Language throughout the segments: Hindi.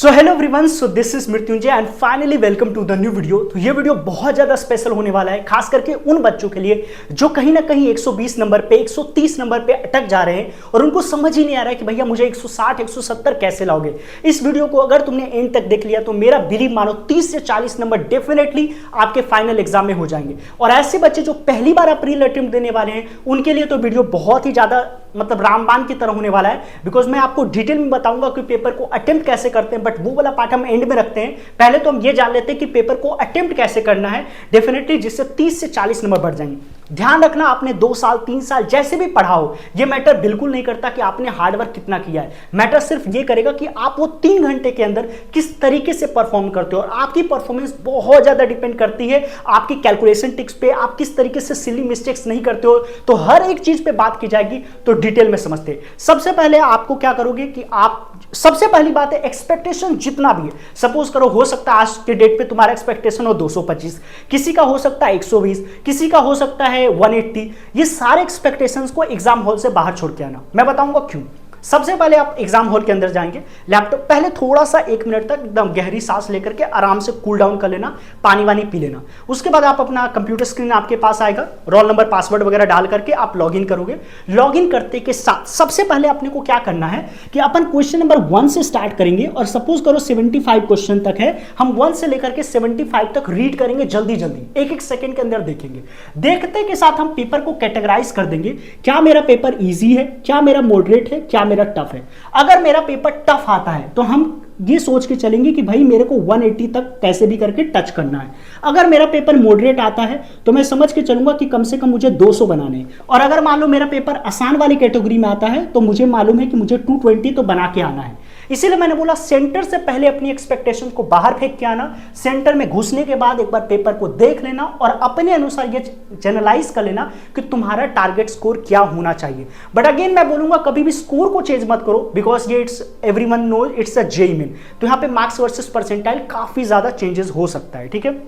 So hello everyone, so this is Mrityunjay and finally welcome to the new video. तो ये वीडियो बहुत ज्यादा स्पेशल होने वाला है, खास करके उन बच्चों के लिए जो कहीं ना कहीं 120 नंबर पे 130 नंबर पे अटक जा रहे हैं और उनको समझ ही नहीं आ रहा है कि भैया मुझे 160 170 कैसे लाओगे। इस वीडियो को अगर तुमने एंड तक देख लिया तो मेरा बिलीव मानो 30 से 40 नंबर डेफिनेटली आपके फाइनल एग्जाम में हो जाएंगे। और ऐसे बच्चे जो पहली बार प्री अटेम्प्ट देने वाले हैं उनके लिए तो वीडियो बहुत ही ज्यादा मतलब रामबाण की तरह होने वाला है, बिकॉज मैं आपको डिटेल में बताऊंगा कि पेपर को अटेम्प्ट कैसे करते हैं। बट वो वाला पार्ट हम एंड में रखते हैं, पहले तो हम ये जान लेते हैं कि पेपर को अटेम्प्ट कैसे करना है डेफिनेटली, जिससे 30 से 40 नंबर बढ़ जाएंगे। ध्यान रखना, आपने 2 साल 3 साल जैसे भी पढ़ा हो, ये मैटर बिल्कुल नहीं करता कि आपने हार्डवर्क कितना किया है। मैटर सिर्फ ये करेगा कि आप वो 3 घंटे के अंदर किस तरीके से परफॉर्म करते हो। और आपकी परफॉर्मेंस बहुत ज्यादा डिपेंड करती है आपकी कैलकुलेशन टिक्स पे, आप किस तरीके से सिली मिस्टेक्स नहीं करते हो। तो हर एक चीज पे बात की जाएगी, तो डिटेल में समझते हैं। सबसे पहले आपको क्या करोगे कि आप सबसे पहली बात है एक्सपेक्टेशन जितना भी है, सपोज करो हो सकता है आज के डेट पे तुम्हारा एक्सपेक्टेशन हो 225, किसी का हो सकता है 120, किसी का हो सकता है 180। ये सारे एक्सपेक्टेशंस को एग्जाम हॉल से बाहर छोड़ के आना। मैं बताऊंगा क्यों। सबसे पहले आप एग्जाम हॉल के अंदर जाएंगे, लैपटॉप पहले थोड़ा सा 1 मिनट तक एकदम गहरी सांस लेकर के आराम से कूल डाउन कर लेना, पानी वानी पी लेना। उसके बाद आप अपना कंप्यूटर स्क्रीन आपके पास आएगा, रोल नंबर पासवर्ड वगैरह डाल करके आप लॉगिन करोगे। लॉगिन करते के साथ सबसे पहले अपने को क्या करना है कि अपन क्वेश्चन नंबर 1 से स्टार्ट करेंगे और सपोज करो 75 क्वेश्चन तक है, हम 1 से लेकर के 75 तक रीड करेंगे जल्दी जल्दी, एक सेकंड के अंदर देखेंगे। देखते के साथ हम पेपर को कैटेगराइज कर देंगे, क्या मेरा पेपर ईजी है, क्या मेरा मॉडरेट है, क्या मेरा टफ है। अगर मेरा पेपर टफ आता है तो हम ये सोच के चलेंगे कि भाई मेरे को 180 तक कैसे भी करके टच करना है। अगर मेरा पेपर मॉडरेट आता है तो मैं समझ के चलूंगा कि कम से कम मुझे 200 बनाने हैं। और अगर मान लो मेरा पेपर आसान वाली कैटेगरी में आता है तो मुझे मालूम है कि मुझे 220 तो बना के आना है। इसीलिए मैंने बोला सेंटर से पहले अपनी एक्सपेक्टेशन को बाहर फेंक के आना, सेंटर में घुसने के बाद एक बार पेपर को देख लेना और अपने अनुसार ये जनरलाइज कर लेना कि तुम्हारा टारगेट स्कोर क्या होना चाहिए। बट अगेन मैं बोलूंगा कभी भी स्कोर को चेंज मत करो, बिकॉज ये it's everyone knows it's a JEE main. तो यहाँ पे मार्क्स वर्सेस परसेंटाइल काफी ज्यादा चेंजेस हो सकता है, ठीक है।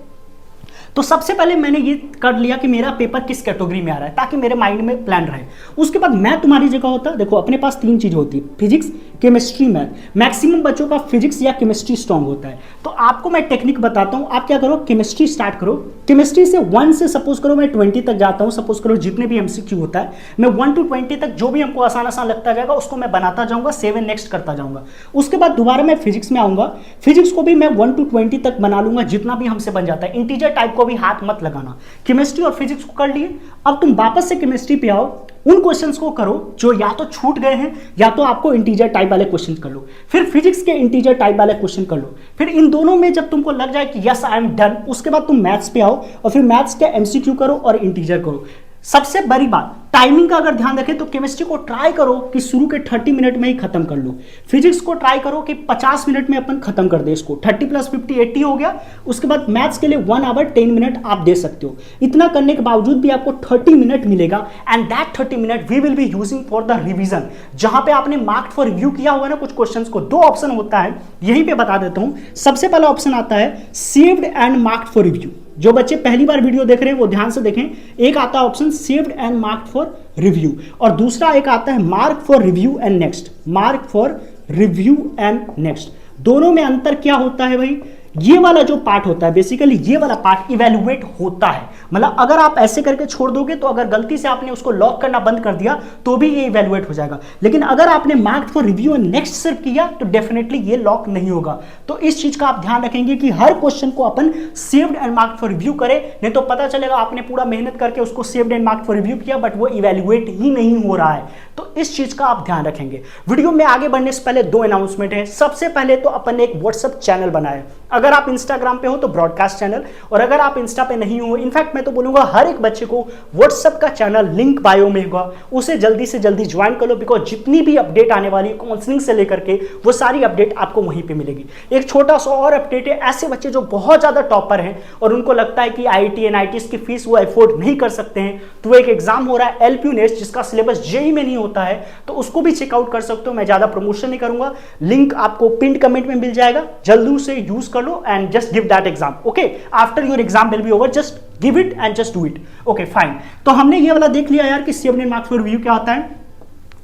तो सबसे पहले मैंने ये कर लिया कि मेरा पेपर किस कैटेगरी में आ रहा है, ताकि मेरे माइंड में प्लान रहे। उसके बाद मैं तुम्हारी जगह होता, देखो अपने पास 3 चीज होती है, फिजिक्स, केमिस्ट्री, मैथ। मैक्सिमम बच्चों का फिजिक्स या केमिस्ट्री स्ट्रांग होता है। तो आपको मैं टेक्निक बताता हूं, आप क्या करो, केमिस्ट्री स्टार्ट करो। केमिस्ट्री से 1 से सपोज करो मैं 20 तक जाता हूं, सपोज करो जितने भी एमसीक्यू होता है मैं 1 to 20 तक जो भी हमको आसान आसान लगता जाएगा उसको मैं बनाता जाऊंगा, 7 नेक्स्ट करता जाऊंगा। उसके बाद दोबारा मैं फिजिक्स में आऊंगा, फिजिक्स को भी मैं 1 to 20 तक बना लूंगा, जितना भी हमसे बन जाता है। इंटीजर टाइप को भी हाथ मत लगाना। केमिस्ट्री और फिजिक्स को कर लिए, अब तुम वापस से केमिस्ट्री पे आओ, उन क्वेश्चंस को करो जो या तो छूट गए हैं या तो आपको इंटीजर टाइप वाले क्वेश्चन कर लो, फिर फिजिक्स के इंटीजर टाइप वाले क्वेश्चन कर लो। फिर इन दोनों में जब तुमको लग जाए कि यस आई एम डन, उसके बाद तुम मैथ्स पे आओ और फिर मैथ्स के एमसीक्यू करो और इंटीजर करो। सबसे बड़ी बात टाइमिंग का अगर ध्यान रखें तो केमिस्ट्री को ट्राई करो कि शुरू के 30 मिनट में ही खत्म कर लो। फिजिक्स को ट्राई करो कि 50 मिनट में अपन खत्म कर दे इसको, 30 + 50 80 हो गया। उसके बाद मैथ्स के लिए 1 आवर 10 मिनट आप दे सकते हो। इतना करने के बावजूद भी आपको 30 मिनट मिलेगा and that 30 minute we will be using for the revision. जहां पे आपने मार्क्ड फॉर रिव्यू किया हुआ है ना कुछ क्वेश्चंस को, 2 ऑप्शन होता है, यहीं पे बता देता हूं। सबसे पहला ऑप्शन आता है saved and marked for review. जो बच्चे पहली बार वीडियो देख रहे हैं वो ध्यान से देखें, एक आता है option saved and marked for review और दूसरा एक आता है mark for review and next. Mark for review and next, दोनों में अंतर क्या होता है भाई? ये वाला जो पार्ट होता है बेसिकली ये वाला पार्ट इवैल्यूएट होता है, मतलब अगर आप ऐसे करके छोड़ दोगे तो अगर गलती से आपने उसको लॉक करना बंद कर दिया तो भी ये इवैल्यूएट हो जाएगा। लेकिन अगर आपने mark for review and next सिर्फ किया तो डेफिनेटली ये लॉक नहीं होगा। तो इस चीज का आप ध्यान रखेंगे कि हर क्वेश्चन को अपन saved and mark for review करें, नहीं तो पता चलेगा आपने पूरा मेहनत करके उसको saved and mark for review किया बट वो इवैल्यूएट ही नहीं हो रहा है। तो इस चीज का आप ध्यान रखेंगे। वीडियो में आगे बढ़ने से पहले 2 अनाउंसमेंट है। सबसे पहले तो अपन ने एक व्हाट्सएप चैनल बनाया, अगर आप इंस्टाग्राम पे हो तो ब्रॉडकास्ट चैनल, और अगर आप इंस्टा पे नहीं हो, इनफैक्ट मैं तो बोलूंगा हर एक बच्चे को व्हाट्सएप का चैनल लिंक बायो में होगा, उसे जल्दी से जल्दी ज्वाइन कर लो, बिकॉज जितनी भी अपडेट आने वाली है काउंसलिंग से लेकर के वो सारी अपडेट आपको वहीं पे मिलेगी। एक छोटा सा और अपडेट है, ऐसे बच्चे जो बहुत ज्यादा टॉपर हैं और उनको लगता है कि आईआईटी एनआईटीज की फीस वो अफोर्ड नहीं कर सकते हैं, तो एक एग्जाम हो रहा है एलपीयू नेस्ट जिसका सिलेबस जेईई में नहीं होता है, तो उसको भी चेकआउट कर सकते हो। मैं ज्यादा प्रमोशन नहीं करूंगा, लिंक आपको पिन कमेंट में मिल जाएगा, जल्दी से यूज कर लो and just give that exam. Okay, after your exam will be over, just give it and just do it. Okay fine, तो हमने ये वाला देख लिया यार कि saved and marked for review क्या होता है।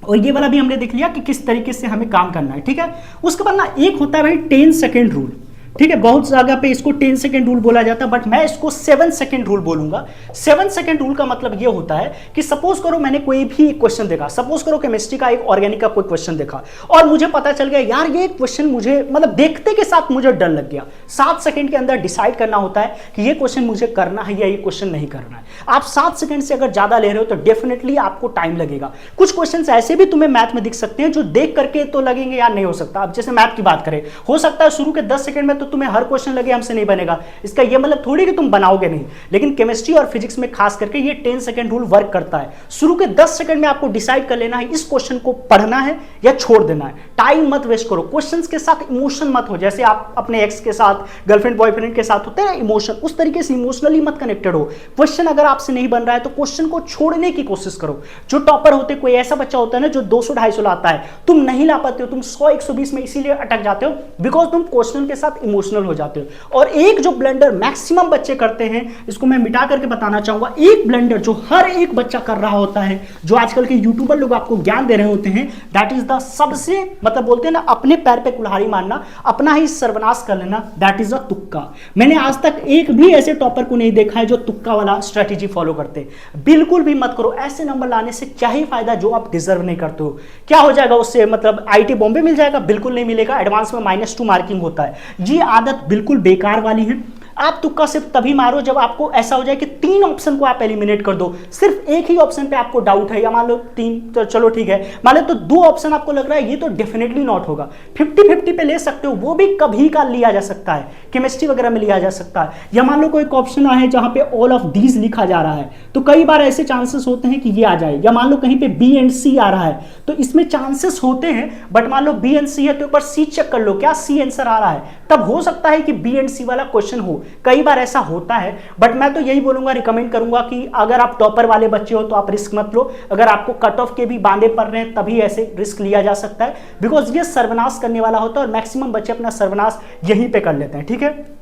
और ये वाला भी हमने देख लिया कि किस तरीके से हमें काम करना है, ठीक है। उसके बाद ना एक होता है भाई 10 सेकेंड रूल, ठीक है। बहुत जगह पे इसको 10 सेकेंड रूल बोला जाता है, बट मैं इसको 7 सेकेंड रूल बोलूंगा। 7 सेकेंड रूल का मतलब ये होता है कि सपोज करो मैंने कोई भी एक क्वेश्चन देखा, सपोज करो केमिस्ट्री का एक ऑर्गेनिक का कोई क्वेश्चन देखा और मुझे पता चल गया यार ये क्वेश्चन मुझे मतलब देखते के साथ मुझे डर लग गया। 7 सेकेंड के अंदर डिसाइड करना होता है कि ये क्वेश्चन मुझे करना है या ये क्वेश्चन नहीं करना है। आप 7 सेकेंड से अगर ज्यादा ले रहे हो तो डेफिनेटली आपको टाइम लगेगा। कुछ क्वेश्चन ऐसे भी तुम्हें मैथ में दिख सकते हैं जो देख करके तो लगेंगे यार नहीं हो सकता। अब जैसे मैथ की बात करें, हो सकता है शुरू के 10 सेकेंड में तो तुम्हें हर क्वेश्चन लगे हमसे नहीं बनेगा, इसका ये मतलब थोड़ी कि तुम बनाओगे नहीं, लेकिन केमिस्ट्री और फिजिक्स में खास करके ये 10 सेकेंड रूल वर्क करता है। शुरू के 10 सेकेंड में आपको डिसाइड कर लेना है इस क्वेश्चन को पढ़ना है या छोड़ देना है। टाइम मत वेस्ट करो, क्वेश्चंस के साथ इमोशन मत हो। जैसे आप अपने एक्स के साथ, गर्लफ्रेंड बॉयफ्रेंड के साथ होते हैं इमोशन, उस तरीके से इमोशनली मत कनेक्टेड हो। क्वेश्चन अगर आपसे नहीं बन रहा है तो क्वेश्चन को छोड़ने की कोशिश करो। जो टॉपर होते, कोई ऐसा बच्चा होता है ना जो 200-250 लाता है, तुम नहीं ला पाते हो, तुम 100-120 में इसीलिए अटक जाते हो बिकॉज तुम क्वेश्चन के साथ इमोशनल हो जाते हो। और एक जो ब्लंडर मैक्सिमम बच्चे करते हैं, इसको मैं मिटा करके बताना चाहूंगा, एक ब्लंडर जो हर एक बच्चा कर रहा होता है, जो आजकल के यूट्यूबर लोग आपको ज्ञान दे रहे होते हैं, दैट इज द सबसे मतलब बोलते हैं ना अपने पैर पे कुल्हाड़ी मारना, अपना ही सर्वनाश कर लेना, दैट इज अ तुक्का। मैंने आज तक एक भी ऐसे टॉपर को नहीं देखा है जो तुक्का वाला स्ट्रेटेजी फॉलो करते। बिल्कुल भी मत करो। ऐसे नंबर लाने से क्या ही फायदा जो आप डिजर्व नहीं करते हो। क्या हो जाएगा उससे, मतलब आईटी बॉम्बे मिल जाएगा? बिल्कुल नहीं मिलेगा। एडवांस में -2 मार्किंग होता है। ये आदत बिल्कुल बेकार वाली है। आप तुक्का सिर्फ तभी मारो जब आपको ऐसा हो जाए कि 3 ऑप्शन को आप एलिमिनेट कर दो, सिर्फ एक ही ऑप्शन पे आपको डाउट है, या मान लो 3 तो चलो ठीक है, मान लो तो 2 ऑप्शन आपको लग रहा है ये तो डेफिनेटली नॉट होगा, 50-50 पे ले सकते हो, वो भी कभी का लिया जा सकता है, केमिस्ट्री वगैरह में लिया जा सकता है। या मान लो कोई ऑप्शन है जहां पे ऑल ऑफ दीज लिखा जा रहा है, तो कई बार ऐसे चांसेस होते हैं कि ये आ जाए। या मान लो कहीं पे बी एंड सी आ रहा है तो इसमें चांसेस होते हैं, बट मान लो बी एंड सी है तो ऊपर सी चेक कर लो क्या सी आंसर आ रहा है, तब हो सकता है कि बी एंड सी वाला क्वेश्चन हो। कई बार ऐसा होता है, बट मैं तो यही बोलूंगा, रिकमेंड करूंगा कि अगर आप टॉपर वाले बच्चे हो तो आप रिस्क मत लो। अगर आपको कट ऑफ के भी बांधे पड़ रहे हैं तभी ऐसे रिस्क लिया जा सकता है, बिकॉज ये सर्वनाश करने वाला होता है और मैक्सिमम बच्चे अपना सर्वनाश यहीं पे कर लेते हैं, ठीक है।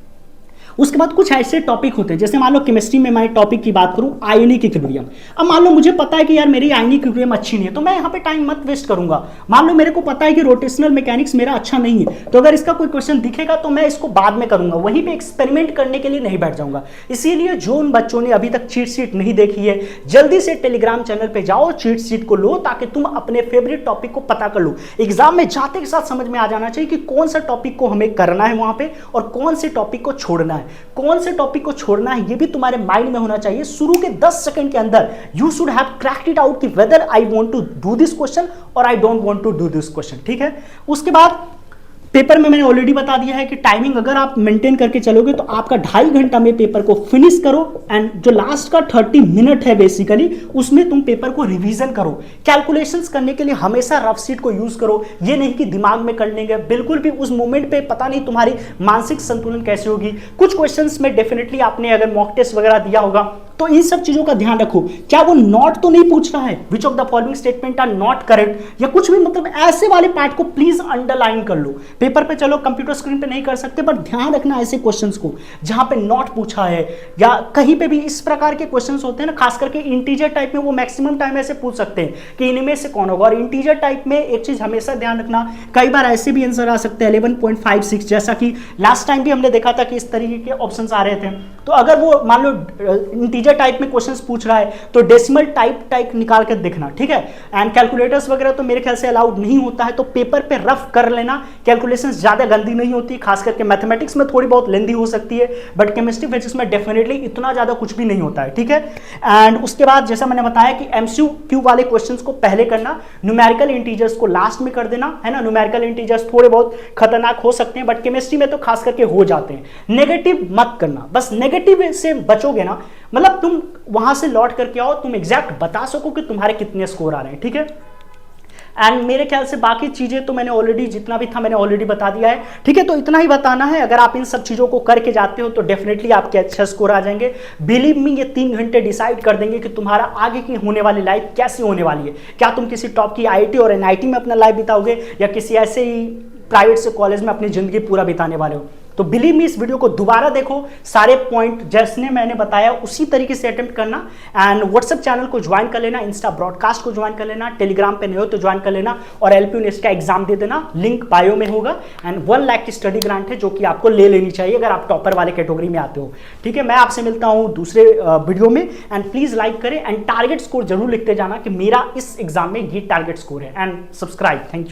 उसके बाद कुछ ऐसे टॉपिक होते हैं, जैसे मान लो केमिस्ट्री में मैं टॉपिक की बात करूं आयनिक इक्विलिब्रियम। अब मान लो मुझे पता है कि यार मेरी आयनिक इक्विलिब्रियम अच्छी नहीं है, तो मैं यहाँ पे टाइम मत वेस्ट करूंगा। मान लो मेरे को पता है कि रोटेशनल मैकेनिक्स मेरा अच्छा नहीं है, तो अगर इसका कोई क्वेश्चन दिखेगा तो मैं इसको बाद में करूंगा, वहीं पे एक्सपेरिमेंट करने के लिए नहीं बैठ जाऊंगा। इसीलिए जो उन बच्चों ने अभी तक चीट शीट नहीं देखी है, जल्दी से टेलीग्राम चैनल पर जाओ, चीट शीट को लो, ताकि तुम अपने फेवरेट टॉपिक को पता कर लो। एग्जाम में जाते के साथ समझ में आ जाना चाहिए कि कौन सा टॉपिक को हमें करना है वहां पे और कौन से टॉपिक को छोड़ना है, कौन से टॉपिक को छोड़ना है, ये भी तुम्हारे माइंड में होना चाहिए। शुरू के 10 सेकंड के अंदर you should have cracked it out कि whether I want to do this question और I don't want to do this question, ठीक है। उसके बाद पेपर में मैंने ऑलरेडी बता दिया है कि टाइमिंग अगर आप मेंटेन करके चलोगे तो आपका 2.5 घंटा में पेपर को फिनिश करो, एंड जो लास्ट का 30 मिनट है बेसिकली उसमें तुम पेपर को रिवीजन करो। कैलकुलेशंस करने के लिए हमेशा रफ शीट को यूज करो, ये नहीं कि दिमाग में कर लेंगे, बिल्कुल भी उस मोमेंट पे पता नहीं तुम्हारी मानसिक संतुलन कैसे होगी। कुछ क्वेश्चंस में डेफिनेटली आपने अगर मॉक टेस्ट वगैरह दिया होगा तो इन सब चीजों का ध्यान रखो। क्या वो नॉट तो नहीं पूछ रहा है, which of the following statement are not correct, या कुछ भी, मतलब ऐसे वाले पार्ट को प्लीज अंडरलाइन कर लो। पेपर पे चलो कंप्यूटर स्क्रीन पे नहीं कर सकते, बट ध्यान रखना ऐसे क्वेश्चंस को जहां पे नॉट पूछा है, या कहीं पे भी इस प्रकार के क्वेश्चंस होते हैं ना, खास करके इंटीजर टाइप में वो मैक्सिमम टाइम ऐसे पूछ सकते हैं कि इनमें से कौन होगा। और इंटीजर टाइप में एक चीज हमेशा ध्यान रखना, कई बार ऐसे भी आंसर आ सकते हैं 11.56, जैसा कि लास्ट टाइम भी हमने देखा था कि इस तरीके के ऑप्शंस आ रहे थे। तो अगर वो मान लो इंटीजर टाइप में क्वेश्चंस पूछ रहा है तो डेसिमल टाइप निकाल कर देखना, ठीक है। एंड कैलकुलेटर्स वगैरह तो मेरे ख्याल से अलाउड नहीं होता है, तो पेपर पे रफ कर लेना। कैलकुलेशंस ज्यादा गंदी नहीं होती, खास करके मैथमेटिक्स में थोड़ी बहुत लेंदी हो सकती है, बट केमिस्ट्री फिजिक्स में डेफिनेटली इतना ज्यादा कुछ भी नहीं होता है, ठीक है। एंड उसके बाद जैसा मैंने बताया कि एमसीक्यू वाले क्वेश्चंस को पहले करना, न्यूमेरिकल इंटीजर्स को लास्ट में कर देना, है ना। न्यूमेरिकल इंटीजर्स थोड़े बहुत खतरनाक हो सकते हैं, बट केमिस्ट्री में तो खास करके हो जाते हैं। नेगेटिव मत करना, बस नेगेटिव से बचोगे ना, मतलब तुम वहां से लौट करके आओ, तुम एग्जैक्ट बता सको कि तुम्हारे कितने स्कोर आ रहे हैं, ठीक है। एंड मेरे ख्याल से बाकी चीजें तो मैंने ऑलरेडी, जितना भी था मैंने ऑलरेडी बता दिया है, ठीक है। तो इतना ही बताना है, अगर आप इन सब चीजों को करके जाते हो तो डेफिनेटली आपके अच्छे स्कोर आ जाएंगे। बिलीव मी, ये 3 घंटे डिसाइड कर देंगे कि तुम्हारा आगे की होने वाली लाइफ कैसी होने वाली है। क्या तुम किसी टॉप की आईआईटी और एनआईटी में अपना लाइफ बिताओगे, या किसी ऐसे ही प्राइवेट से कॉलेज में अपनी जिंदगी पूरा बिताने वाले हो। तो बिलीव मी, इस वीडियो को दोबारा देखो, सारे पॉइंट जैसे मैंने बताया उसी तरीके से अटेम्प्ट करना। एंड व्हाट्सएप चैनल को ज्वाइन कर लेना, इंस्टा ब्रॉडकास्ट को ज्वाइन कर लेना, टेलीग्राम पे नहीं हो तो ज्वाइन कर लेना, और एलपीयू नेस्ट का एग्जाम दे देना, लिंक बायो में होगा। एंड 1 लाख की स्टडी ग्रांट है जो कि आपको ले लेनी चाहिए अगर आप टॉपर वाले कैटेगरी में आते हो। ठीक है, मैं आपसे मिलता हूं दूसरे वीडियो में। एंड प्लीज लाइक करें एंड टारगेट स्कोर जरूर लिखते जाना कि मेरा इस एग्जाम में ये टारगेट स्कोर है, एंड सब्सक्राइब। Thank you.